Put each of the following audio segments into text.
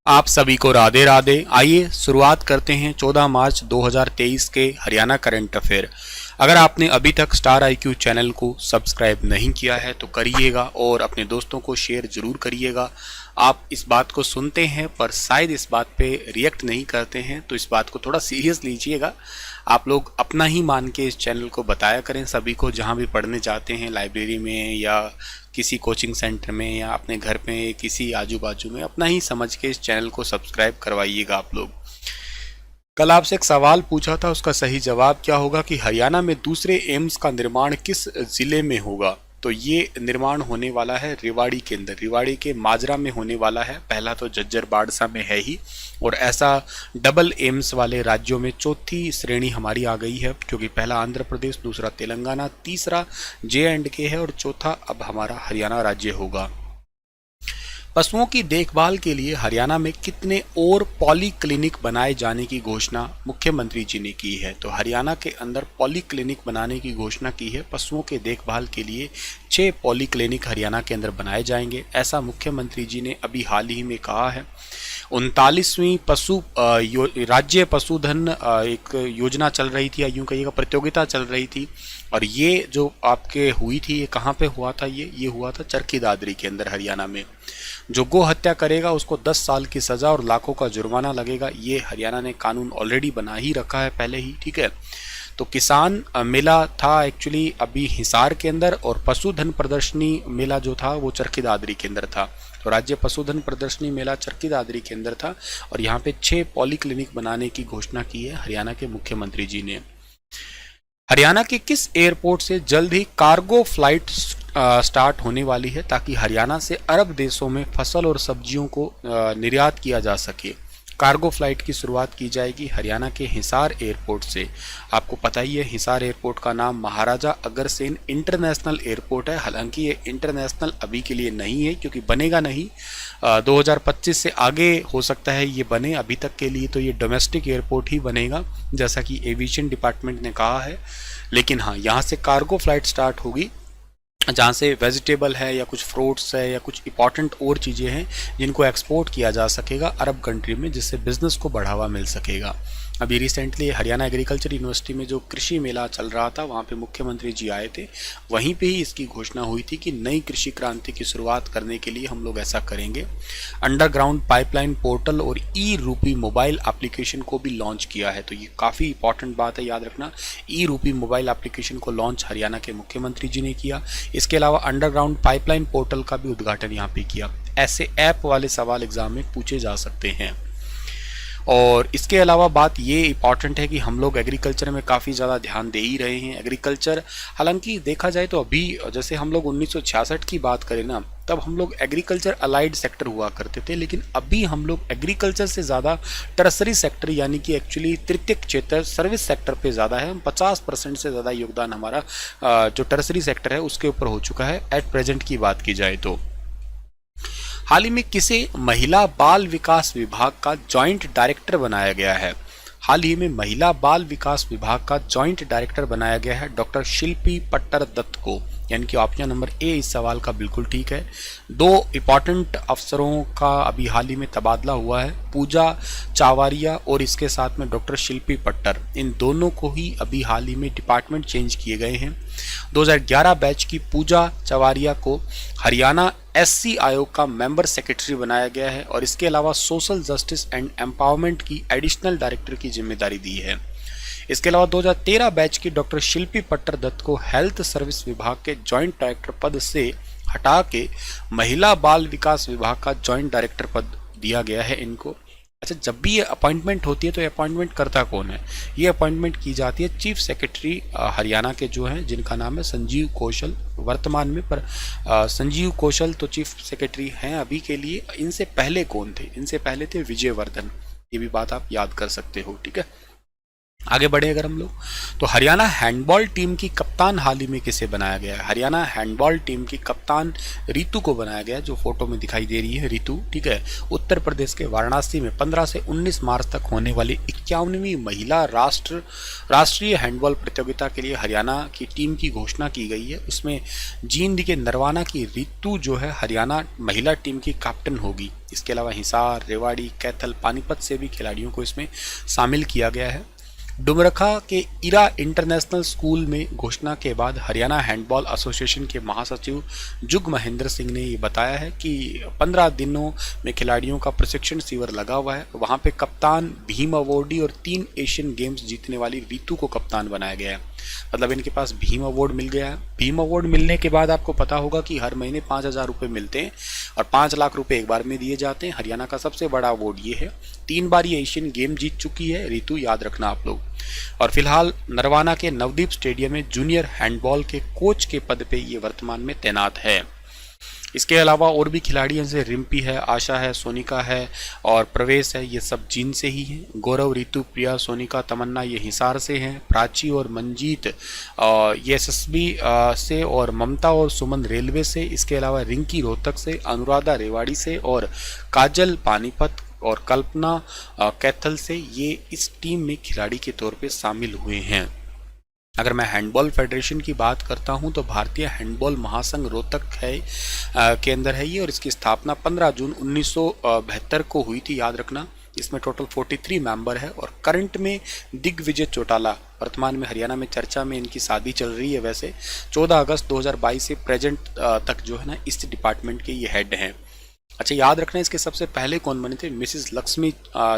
आप सभी को राधे राधे। आइए शुरुआत करते हैं 14 मार्च 2023 के हरियाणा करंट अफेयर। अगर आपने अभी तक स्टार आईक्यू चैनल को सब्सक्राइब नहीं किया है तो करिएगा और अपने दोस्तों को शेयर जरूर करिएगा। आप इस बात को सुनते हैं पर शायद इस बात पे रिएक्ट नहीं करते हैं, तो इस बात को थोड़ा सीरियस लीजिएगा। आप लोग अपना ही मान के इस चैनल को बताया करें सभी को, जहाँ भी पढ़ने जाते हैं, लाइब्रेरी में या किसी कोचिंग सेंटर में या अपने घर पे किसी आजू बाजू में, अपना ही समझ के इस चैनल को सब्सक्राइब करवाइएगा आप लोग। कल आपसे एक सवाल पूछा था, उसका सही जवाब क्या होगा कि हरियाणा में दूसरे एम्स का निर्माण किस जिले में होगा। तो ये निर्माण होने वाला है रेवाड़ी के अंदर, रेवाड़ी के माजरा में होने वाला है। पहला तो झज्जर बाड़सा में है ही, और ऐसा डबल एम्स वाले राज्यों में चौथी श्रेणी हमारी आ गई है, क्योंकि पहला आंध्र प्रदेश, दूसरा तेलंगाना, तीसरा JNK है और चौथा अब हमारा हरियाणा राज्य होगा। पशुओं की देखभाल के लिए हरियाणा में कितने और पॉली क्लिनिक बनाए जाने की घोषणा मुख्यमंत्री जी ने की है। तो हरियाणा के अंदर पॉली क्लिनिक बनाने की घोषणा की है। पशुओं के देखभाल के लिए 6 पॉली क्लिनिक हरियाणा के अंदर बनाए जाएंगे, ऐसा मुख्यमंत्री जी ने अभी हाल ही में कहा है। 39वीं राज्य पशुधन एक योजना चल रही थी, या यूँ कहिएगा प्रतियोगिता चल रही थी, और ये जो आपके हुई थी, ये कहाँ पे हुआ था? ये हुआ था चरखी दादरी के अंदर हरियाणा में। जो गो हत्या करेगा उसको 10 साल की सज़ा और लाखों का जुर्माना लगेगा। ये हरियाणा ने कानून ऑलरेडी बना ही रखा है पहले ही, ठीक है। तो किसान मेला था एक्चुअली अभी हिसार के अंदर, और पशुधन प्रदर्शनी मेला जो था वो चरखी दादरी के अंदर था। तो राज्य पशुधन प्रदर्शनी मेला चरखी दादरी के अंदर था, और यहाँ पे 6 पॉली क्लिनिक बनाने की घोषणा की है हरियाणा के मुख्यमंत्री जी ने। हरियाणा के किस एयरपोर्ट से जल्द ही कार्गो फ्लाइट स्टार्ट होने वाली है, ताकि हरियाणा से अरब देशों में फसल और सब्जियों को निर्यात किया जा सके। कार्गो फ्लाइट की शुरुआत की जाएगी हरियाणा के हिसार एयरपोर्ट से। आपको पता ही है हिसार एयरपोर्ट का नाम महाराजा अग्रसेन इंटरनेशनल एयरपोर्ट है। हालांकि ये इंटरनेशनल अभी के लिए नहीं है, क्योंकि बनेगा नहीं, 2025 से आगे हो सकता है ये बने। अभी तक के लिए तो ये डोमेस्टिक एयरपोर्ट ही बनेगा, जैसा कि एविएशन डिपार्टमेंट ने कहा है। लेकिन हाँ, यहाँ से कार्गो फ्लाइट स्टार्ट होगी, जहाँ से वेजिटेबल है या कुछ फ्रूट्स है या कुछ इंपॉर्टेंट और चीज़ें हैं जिनको एक्सपोर्ट किया जा सकेगा अरब कंट्री में, जिससे बिजनेस को बढ़ावा मिल सकेगा। अभी रिसेंटली हरियाणा एग्रीकल्चर यूनिवर्सिटी में जो कृषि मेला चल रहा था, वहाँ पे मुख्यमंत्री जी आए थे। वहीं पे ही इसकी घोषणा हुई थी कि नई कृषि क्रांति की शुरुआत करने के लिए हम लोग ऐसा करेंगे। अंडरग्राउंड पाइपलाइन पोर्टल और ई-रूपी मोबाइल एप्लीकेशन को भी लॉन्च किया है। तो ये काफ़ी इंपॉर्टेंट बात है, याद रखना। ई-रूपी मोबाइल एप्लीकेशन को लॉन्च हरियाणा के मुख्यमंत्री जी ने किया। इसके अलावा अंडरग्राउंड पाइपलाइन पोर्टल का भी उद्घाटन यहाँ पे किया। ऐसे ऐप वाले सवाल एग्जाम में पूछे जा सकते हैं। और इसके अलावा बात ये इंपॉर्टेंट है कि हम लोग एग्रीकल्चर में काफ़ी ज़्यादा ध्यान दे ही रहे हैं। एग्रीकल्चर, हालांकि देखा जाए तो अभी जैसे हम लोग 1966 की बात करें ना, तब हम लोग एग्रीकल्चर अलाइड सेक्टर हुआ करते थे, लेकिन अभी हम लोग एग्रीकल्चर से ज़्यादा टर्सरी सेक्टर, यानी कि एक्चुअली तृतीयक क्षेत्र, सर्विस सेक्टर पे ज़्यादा है। हम 50% से ज़्यादा योगदान हमारा जो टर्सरी सेक्टर है उसके ऊपर हो चुका है एट प्रेजेंट की बात की जाए तो। हाल ही में किसे महिला बाल विकास विभाग का जॉइंट डायरेक्टर बनाया गया है? हाल ही में महिला बाल विकास विभाग का जॉइंट डायरेक्टर बनाया गया है डॉक्टर शिल्पी पट्टर दत्त को, यानी कि ऑप्शन नंबर ए इस सवाल का बिल्कुल ठीक है। 2 इंपॉर्टेंट अफसरों का अभी हाल ही में तबादला हुआ है, पूजा चावारिया और इसके साथ में डॉक्टर शिल्पी पट्टर। इन दोनों को ही अभी हाल ही में डिपार्टमेंट चेंज किए गए हैं। 2011 बैच की पूजा चावारिया को हरियाणा SC आयोग का मेंबर सेक्रेटरी बनाया गया है, और इसके अलावा सोशल जस्टिस एंड एम्पावरमेंट की एडिशनल डायरेक्टर की जिम्मेदारी दी है। इसके अलावा 2013 बैच की डॉक्टर शिल्पी पट्टर दत्त को हेल्थ सर्विस विभाग के जॉइंट डायरेक्टर पद से हटा के महिला बाल विकास विभाग का जॉइंट डायरेक्टर पद दिया गया है इनको। अच्छा, जब भी ये अपॉइंटमेंट होती है तो अपॉइंटमेंट करता कौन है? ये अपॉइंटमेंट की जाती है चीफ सेक्रेटरी हरियाणा के जो हैं, जिनका नाम है संजीव कौशल वर्तमान में। पर संजीव कौशल तो चीफ सेक्रेटरी हैं अभी के लिए। इनसे पहले कौन थे? इनसे पहले थे विजय वर्धन। ये भी बात आप याद कर सकते हो, ठीक है। आगे बढ़े अगर हम लोग, तो हरियाणा हैंडबॉल टीम की कप्तान हाल ही में किसे बनाया गया है? हरियाणा हैंडबॉल टीम की कप्तान रितु को बनाया गया है, जो फोटो में दिखाई दे रही है रितु, ठीक है। उत्तर प्रदेश के वाराणसी में 15 से 19 मार्च तक होने वाली 51वीं महिला राष्ट्रीय हैंडबॉल प्रतियोगिता के लिए हरियाणा की टीम की घोषणा की गई है। उसमें जींद के नरवाना की रितु जो है हरियाणा महिला टीम की कैप्टन होगी। इसके अलावा हिसार, रेवाड़ी, कैथल, पानीपत से भी खिलाड़ियों को इसमें शामिल किया गया है। डुमरखा के इरा इंटरनेशनल स्कूल में घोषणा के बाद हरियाणा हैंडबॉल एसोसिएशन के महासचिव जुग महेंद्र सिंह ने ये बताया है कि 15 दिनों में खिलाड़ियों का प्रशिक्षण शिविर लगा हुआ है। वहां पे कप्तान भीम अवॉर्डी और 3 एशियन गेम्स जीतने वाली रितु को कप्तान बनाया गया है। मतलब इनके पास भीम अवार्ड मिल गया है। भीम अवार्ड मिलने के बाद आपको पता होगा कि हर महीने 5,000 रुपये मिलते हैं और 5 लाख रुपए एक बार में दिए जाते हैं। हरियाणा का सबसे बड़ा अवार्ड ये है। 3 बार ये एशियन गेम जीत चुकी है रितु, याद रखना आप लोग। और फिलहाल नरवाना के नवदीप स्टेडियम में जूनियर हैंडबॉल के कोच के पद पे ये वर्तमान में तैनात है। इसके अलावा और भी खिलाड़ी हैं, जैसे रिम्पी है, आशा है, सोनिका है और प्रवेश है, ये सब जींद से ही हैं। गौरव, रितु, प्रिया, सोनिका, तमन्ना ये हिसार से हैं। प्राची और मंजीत ये एसएसबी से, और ममता और सुमन रेलवे से। इसके अलावा रिंकी रोहतक से, अनुराधा रेवाड़ी से और काजल पानीपत और कल्पना कैथल से ये इस टीम में खिलाड़ी के तौर पे शामिल हुए हैं। अगर मैं हैंडबॉल फेडरेशन की बात करता हूं तो भारतीय हैंडबॉल महासंघ रोहतक है के अंदर है ये, और इसकी स्थापना 15 जून 1972 को हुई थी, याद रखना। इसमें टोटल 43 मेंबर है और करंट में दिग्विजय चौटाला वर्तमान में हरियाणा में चर्चा में, इनकी शादी चल रही है। वैसे 14 अगस्त 2022 से प्रेजेंट तक जो है ना इस डिपार्टमेंट के ये हेड हैं। अच्छा, याद रखना इसके सबसे पहले कौन बने थे? मिसिज लक्ष्मी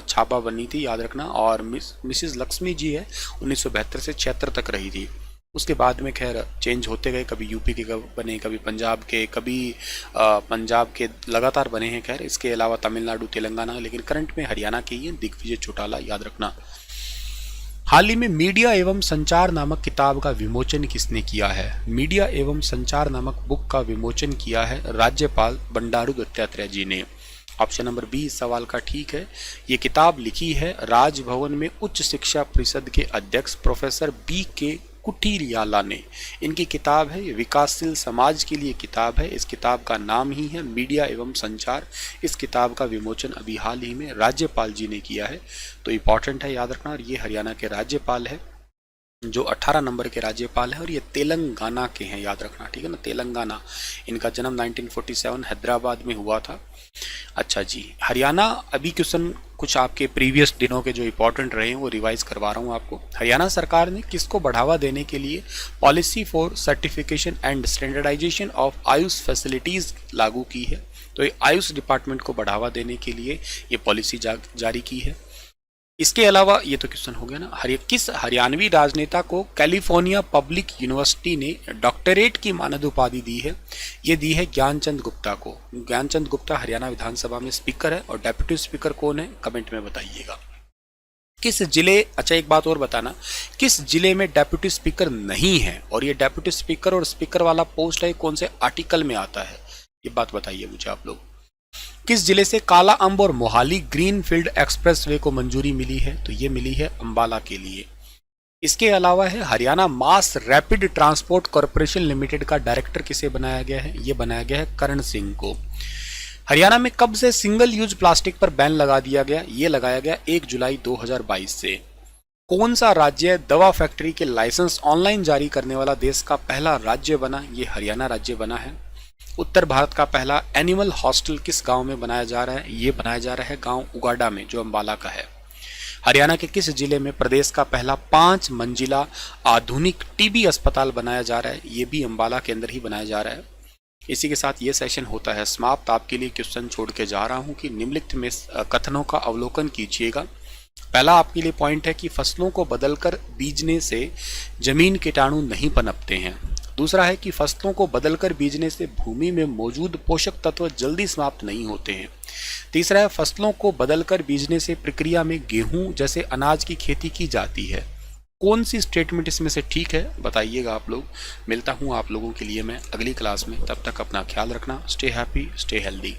छाबा बनी थी, याद रखना। और मिसिज लक्ष्मी जी है 1972 से 76 तक रही थी। उसके बाद में खैर चेंज होते गए, कभी यूपी के बने, कभी पंजाब के, कभी पंजाब के, लगातार बने हैं। खैर इसके अलावा तमिलनाडु, तेलंगाना, लेकिन करंट में हरियाणा के ही दिग्विजय चौटाला, याद रखना। हाल ही में मीडिया एवं संचार नामक किताब का विमोचन किसने किया है? मीडिया एवं संचार नामक बुक का विमोचन किया है राज्यपाल बंडारू दत्तात्रेय जी ने। ऑप्शन नंबर बी इस सवाल का ठीक है। ये किताब लिखी है राजभवन में उच्च शिक्षा परिषद के अध्यक्ष प्रोफेसर BK कुटीरियाला ने। इनकी किताब है, विकासशील समाज के लिए किताब है। इस किताब का नाम ही है मीडिया एवं संचार। इस किताब का विमोचन अभी हाल ही में राज्यपाल जी ने किया है, तो इम्पॉर्टेंट है, याद रखना। और ये हरियाणा के राज्यपाल है, जो 18 नंबर के राज्यपाल है, और ये तेलंगाना के हैं, याद रखना, ठीक है ना, तेलंगाना। इनका जन्म 1947 हैदराबाद में हुआ था। अच्छा जी, हरियाणा, अभी क्वेश्चन कुछ आपके प्रीवियस दिनों के जो इंपॉर्टेंट रहे हैं वो रिवाइज करवा रहा हूँ आपको। हरियाणा सरकार ने किसको बढ़ावा देने के लिए policy for certification and standardisation of AYUSH facilities लागू की है? तो ये आयुष डिपार्टमेंट को बढ़ावा देने के लिए ये पॉलिसी जारी की है। इसके अलावा ये तो क्वेश्चन हो गया ना, किस हरियाणवी राजनेता को कैलिफोर्निया पब्लिक यूनिवर्सिटी ने डॉक्टरेट की मानद उपाधि दी है? ये दी है ज्ञानचंद गुप्ता को। ज्ञानचंद गुप्ता हरियाणा विधानसभा में स्पीकर है, और डेप्यूटी स्पीकर कौन है, कमेंट में बताइएगा। किस जिले, अच्छा एक बात और बताना, किस जिले में डेप्यूटी स्पीकर नहीं है? और ये डेप्यूटी स्पीकर और स्पीकर वाला पोस्ट है कौन से आर्टिकल में आता है, ये बात बताइए मुझे आप लोग। किस जिले से काला अम्ब और मोहाली ग्रीनफील्ड एक्सप्रेसवे को मंजूरी मिली है? तो ये मिली है अंबाला के लिए। इसके अलावा है Haryana mass rapid transport corporation limited का डायरेक्टर किसे बनाया गया है? ये बनाया गया है करण सिंह को। हरियाणा में कब से सिंगल यूज प्लास्टिक पर बैन लगा दिया गया? ये लगाया गया 1 जुलाई 2022 से। कौन सा राज्य दवा फैक्ट्री के लाइसेंस ऑनलाइन जारी करने वाला देश का पहला राज्य बना? ये हरियाणा राज्य बना है। उत्तर भारत का पहला एनिमल हॉस्टल किस गांव में बनाया जा रहा है? ये बनाया जा रहा है गांव उगाडा में, जो अंबाला का है। हरियाणा के किस जिले में प्रदेश का पहला 5 मंजिला आधुनिक टीबी अस्पताल बनाया जा रहा है? ये भी अंबाला के अंदर ही बनाया जा रहा है। इसी के साथ ये सेशन होता है समाप्त। आपके लिए क्वेश्चन छोड़ के जा रहा हूं कि निम्नलिखित में कथनों का अवलोकन कीजिएगा। पहला आपके लिए पॉइंट है कि फसलों को बदलकर बीजने से जमीन कीटाणु नहीं पनपते हैं। दूसरा है कि फसलों को बदलकर बीजने से भूमि में मौजूद पोषक तत्व जल्दी समाप्त नहीं होते हैं। तीसरा है फसलों को बदलकर बीजने से प्रक्रिया में गेहूं जैसे अनाज की खेती की जाती है। कौन सी स्टेटमेंट इसमें से ठीक है बताइएगा आप लोग। मिलता हूं आप लोगों के लिए मैं अगली क्लास में, तब तक अपना ख्याल रखना। Stay happy, stay healthy.